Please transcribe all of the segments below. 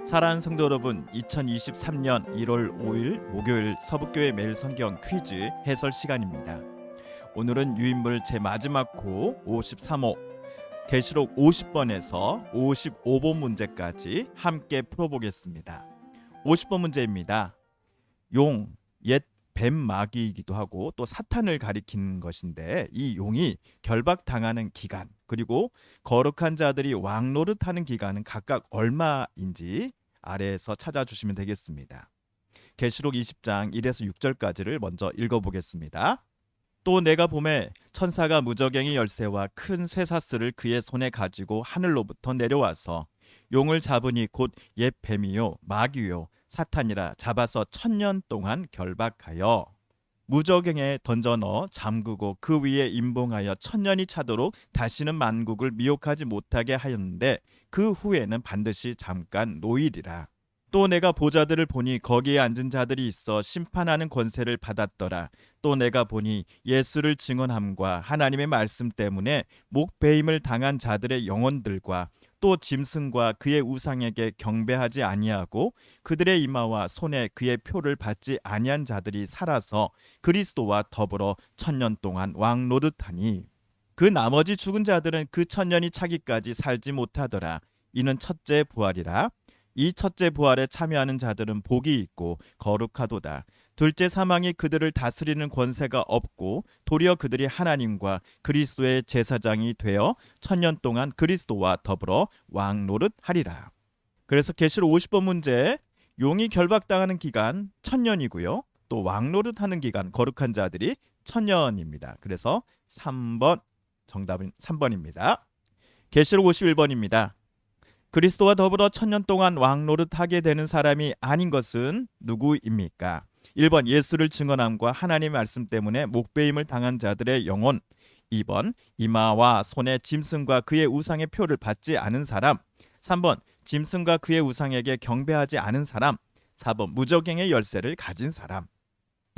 사랑하는 성도 여러분, 2023년 1월 5일 목요일 서북교회 매일 성경 퀴즈 해설 시간입니다. 오늘은 유인물 제 마지막 호 53호 계시록 50번에서 55번 문제까지 함께 풀어보겠습니다. 50번 문제입니다. 용, 옛 뱀 마귀이기도 하고 또 사탄을 가리키는 것인데, 이 용이 결박당하는 기간 그리고 거룩한 자들이 왕노릇하는 기간은 각각 얼마인지 아래에서 찾아주시면 되겠습니다. 계시록 20장 1에서 6절까지를 먼저 읽어보겠습니다. 또 내가 보매 천사가 무저갱이 열쇠와 큰 쇠사슬을 그의 손에 가지고 하늘로부터 내려와서 용을 잡으니 곧 옛 뱀이요 마귀요 사탄이라 잡아서 1000년 동안 결박하여 무저갱에 던져 넣어 잠그고 그 위에 임봉하여 1000년이 차도록 다시는 만국을 미혹하지 못하게 하였는데 그 후에는 반드시 잠깐 노일이라. 또 내가 보좌들을 보니 거기에 앉은 자들이 있어 심판하는 권세를 받았더라. 또 내가 보니 예수를 증언함과 하나님의 말씀 때문에 목베임을 당한 자들의 영혼들과 또 짐승과 그의 우상에게 경배하지 아니하고 그들의 이마와 손에 그의 표를 받지 아니한 자들이 살아서 그리스도와 더불어 1000년 동안 왕노릇하니 그 나머지 죽은 자들은 그 1000년이 차기까지 살지 못하더라. 이는 첫째 부활이라. 이 첫째 부활에 참여하는 자들은 복이 있고 거룩하도다. 둘째 사망이 그들을 다스리는 권세가 없고 도리어 그들이 하나님과 그리스도의 제사장이 되어 1000년 동안 그리스도와 더불어 왕노릇하리라. 그래서 계시록 50번 문제, 용이 결박당하는 기간 1000년이고요. 또 왕노릇하는 기간 거룩한 자들이 1000년입니다. 그래서 3번, 정답은 3번입니다. 계시록 51번입니다. 그리스도와 더불어 1000년 동안 왕노릇하게 되는 사람이 아닌 것은 누구입니까? 1번 예수를 증언함과 하나님의 말씀 때문에 목베임을 당한 자들의 영혼. 2번 이마와 손에 짐승과 그의 우상의 표를 받지 않은 사람. 3번 짐승과 그의 우상에게 경배하지 않은 사람. 4번 무저갱의 열쇠를 가진 사람.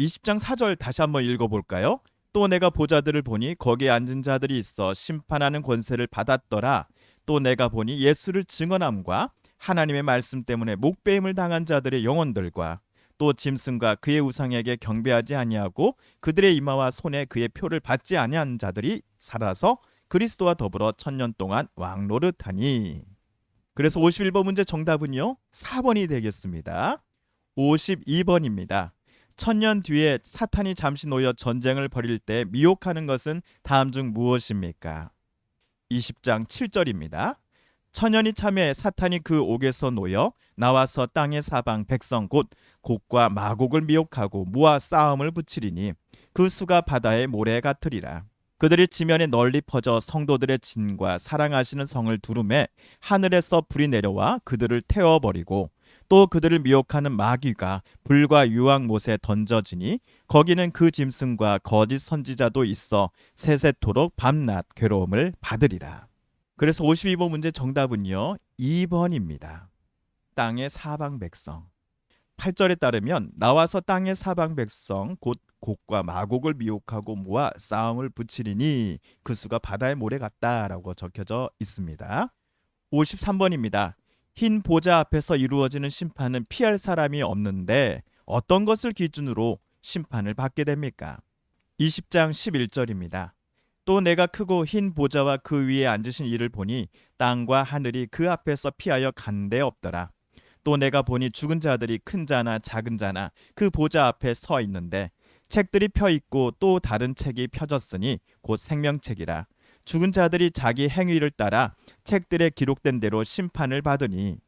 20장 4절 다시 한번 읽어볼까요? 또 내가 보좌들을 보니 거기에 앉은 자들이 있어 심판하는 권세를 받았더라. 또 내가 보니 예수를 증언함과 하나님의 말씀 때문에 목베임을 당한 자들의 영혼들과 또 짐승과 그의 우상에게 경배하지 아니하고 그들의 이마와 손에 그의 표를 받지 아니한 자들이 살아서 그리스도와 더불어 1000년 동안 왕노릇하니. 그래서 51번 문제 정답은요 4번이 되겠습니다. 52번입니다. 1000년 뒤에 사탄이 잠시 놓여 전쟁을 벌일 때 미혹하는 것은 다음 중 무엇입니까? 20장 7절입니다. 1000년이 참에 사탄이 그 옥에서 놓여 나와서 땅의 사방 백성 곧 곡과 마곡을 미혹하고 무와 싸움을 붙이리니 그 수가 바다의 모래 같으리라. 그들이 지면에 널리 퍼져 성도들의 진과 사랑하시는 성을 두루매 하늘에서 불이 내려와 그들을 태워버리고 또 그들을 미혹하는 마귀가 불과 유황못에 던져지니 거기는 그 짐승과 거짓 선지자도 있어 세세토록 밤낮 괴로움을 받으리라. 그래서 52번 문제 정답은요 2번입니다. 땅의 사방 백성. 8절에 따르면 나와서 땅의 사방 백성 곧 곡과 마곡을 미혹하고 모아 싸움을 붙이리니 그 수가 바다의 모래 같다라고 적혀져 있습니다. 53번입니다. 흰 보좌 앞에서 이루어지는 심판은 피할 사람이 없는데 어떤 것을 기준으로 심판을 받게 됩니까? 20장 11절입니다. 또 내가 크고 흰 보좌와 그 위에 앉으신 이를 보니 땅과 하늘이 그 앞에서 피하여 간 데 없더라. 또 내가 보니 죽은 자들이 큰 자나 작은 자나 그 보좌 앞에 서 있는데 책들이 펴 있고 또 다른 책이 펴졌으니 곧 생명책이라. 죽은 자들이 자기 행위를 따라 책들에 기록된 대로 심판을 받으니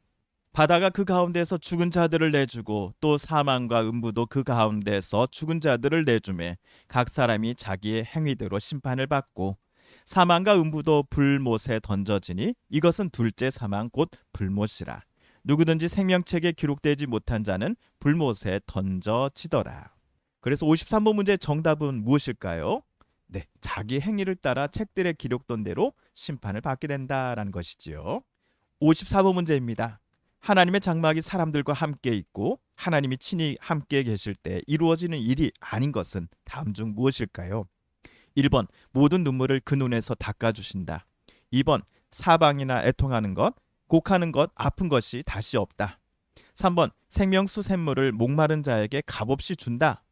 바다가 그 가운데서 죽은 자들을 내주고 또 사망과 음부도 그 가운데서 죽은 자들을 내주매 각 사람이 자기의 행위대로 심판을 받고 사망과 음부도 불못에 던져지니 이것은 둘째 사망 곧 불못이라. 누구든지 생명책에 기록되지 못한 자는 불못에 던져지더라. 그래서 53번 문제 정답은 무엇일까요? 네, 자기 행위를 따라 책들에 기록된 대로 심판을 받게 된다라는 것이지요. 54번 문제입니다. 하나님의 장막이 사람들과 함께 있고 하나님이 친히 함께 계실 때 이루어지는 일이 아닌 것은 다음 중 무엇일까요? 1번 모든 눈물을 그 눈에서 닦아주신다. 2번 사방이나 애통하는 것, 곡하는 것, 아픈 것이 다시 없다. 3번 생명수 샘물을 목마른 자에게 값없이 준다.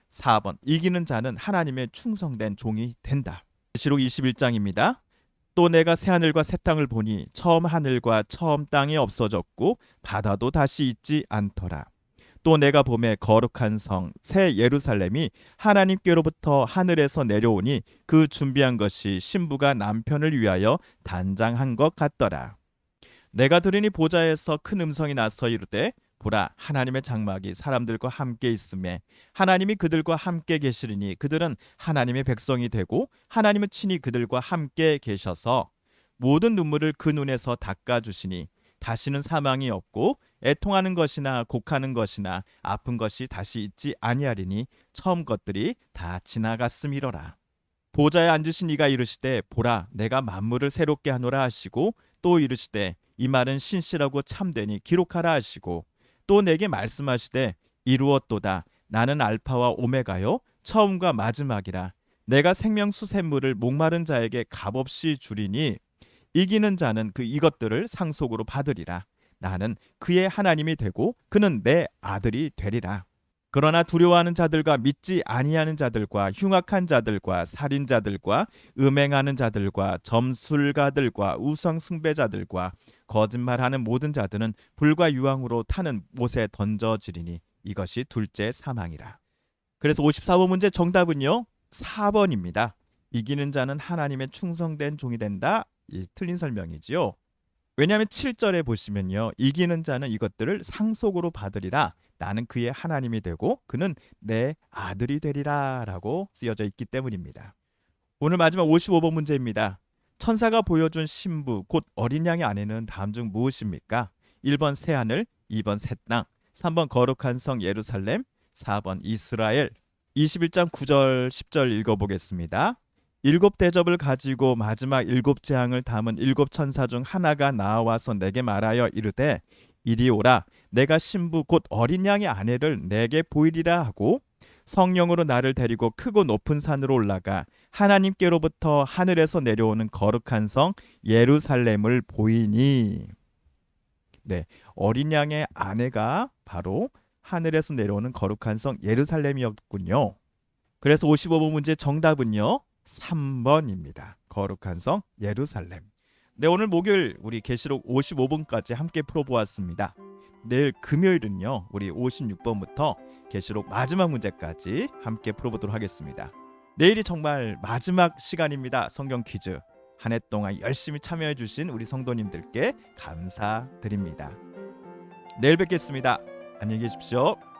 4번 이기는 자는 하나님의 충성된 종이 된다. 계시록 21장입니다. 또 내가 새하늘과 새 땅을 보니 처음 하늘과 처음 땅이 없어졌고 바다도 다시 있지 않더라. 또 내가 보매 거룩한 성 새 예루살렘이 하나님께로부터 하늘에서 내려오니 그 준비한 것이 신부가 남편을 위하여 단장한 것 같더라. 내가 들으니 보좌에서 큰 음성이 나서 이르되 보라 하나님의 장막이 사람들과 함께 있음에 하나님이 그들과 함께 계시리니 그들은 하나님의 백성이 되고 하나님은 친히 그들과 함께 계셔서 모든 눈물을 그 눈에서 닦아주시니 다시는 사망이 없고 애통하는 것이나 곡하는 것이나 아픈 것이 다시 있지 아니하리니 처음 것들이 다 지나갔음이로라. 보좌에 앉으신 이가 이르시되 보라 내가 만물을 새롭게 하노라 하시고 또 이르시되 이 말은 신실하고 참되니 기록하라 하시고 또 내게 말씀하시되 이루었도다 나는 알파와 오메가요 처음과 마지막이라 내가 생명수 샘물을 목마른 자에게 값없이 주리니 이기는 자는 이것들을 상속으로 받으리라. 나는 그의 하나님이 되고 그는 내 아들이 되리라. 그러나 두려워하는 자들과 믿지 아니하는 자들과 흉악한 자들과 살인자들과 음행하는 자들과 점술가들과 우상 숭배자들과 거짓말하는 모든 자들은 불과 유황으로 타는 못에 던져지리니 이것이 둘째 사망이라. 그래서 54번 문제 정답은요 4번입니다. 이기는 자는 하나님의 충성된 종이 된다. 틀린 설명이지요. 왜냐하면 7절에 보시면요 이기는 자는 이것들을 상속으로 받으리라. 나는 그의 하나님이 되고 그는 내 아들이 되리라 라고 쓰여져 있기 때문입니다. 오늘 마지막 55번 문제입니다. 천사가 보여준 신부 곧 어린 양의 아내는 다음 중 무엇입니까? 1번 새하늘, 2번 새 땅, 3번 거룩한 성 예루살렘, 4번 이스라엘. 21장 9절 10절 읽어보겠습니다. 일곱 대접을 가지고 마지막 일곱 재앙을 담은 일곱 천사 중 하나가 나와서 내게 말하여 이르되 이리 오라 내가 신부 곧 어린 양의 아내를 내게 보이리라 하고 성령으로 나를 데리고 크고 높은 산으로 올라가 하나님께로부터 하늘에서 내려오는 거룩한 성 예루살렘을 보이니. 네, 어린 양의 아내가 바로 하늘에서 내려오는 거룩한 성 예루살렘이었군요. 그래서 55번 문제 정답은요 3번입니다. 거룩한 성 예루살렘. 네, 오늘 목요일 우리 계시록 55번까지 함께 풀어보았습니다. 내일 금요일은요 우리 56번부터 계시록 마지막 문제까지 함께 풀어보도록 하겠습니다. 내일이 정말 마지막 시간입니다. 성경 퀴즈 한 해 동안 열심히 참여해 주신 우리 성도님들께 감사드립니다. 내일 뵙겠습니다. 안녕히 계십시오.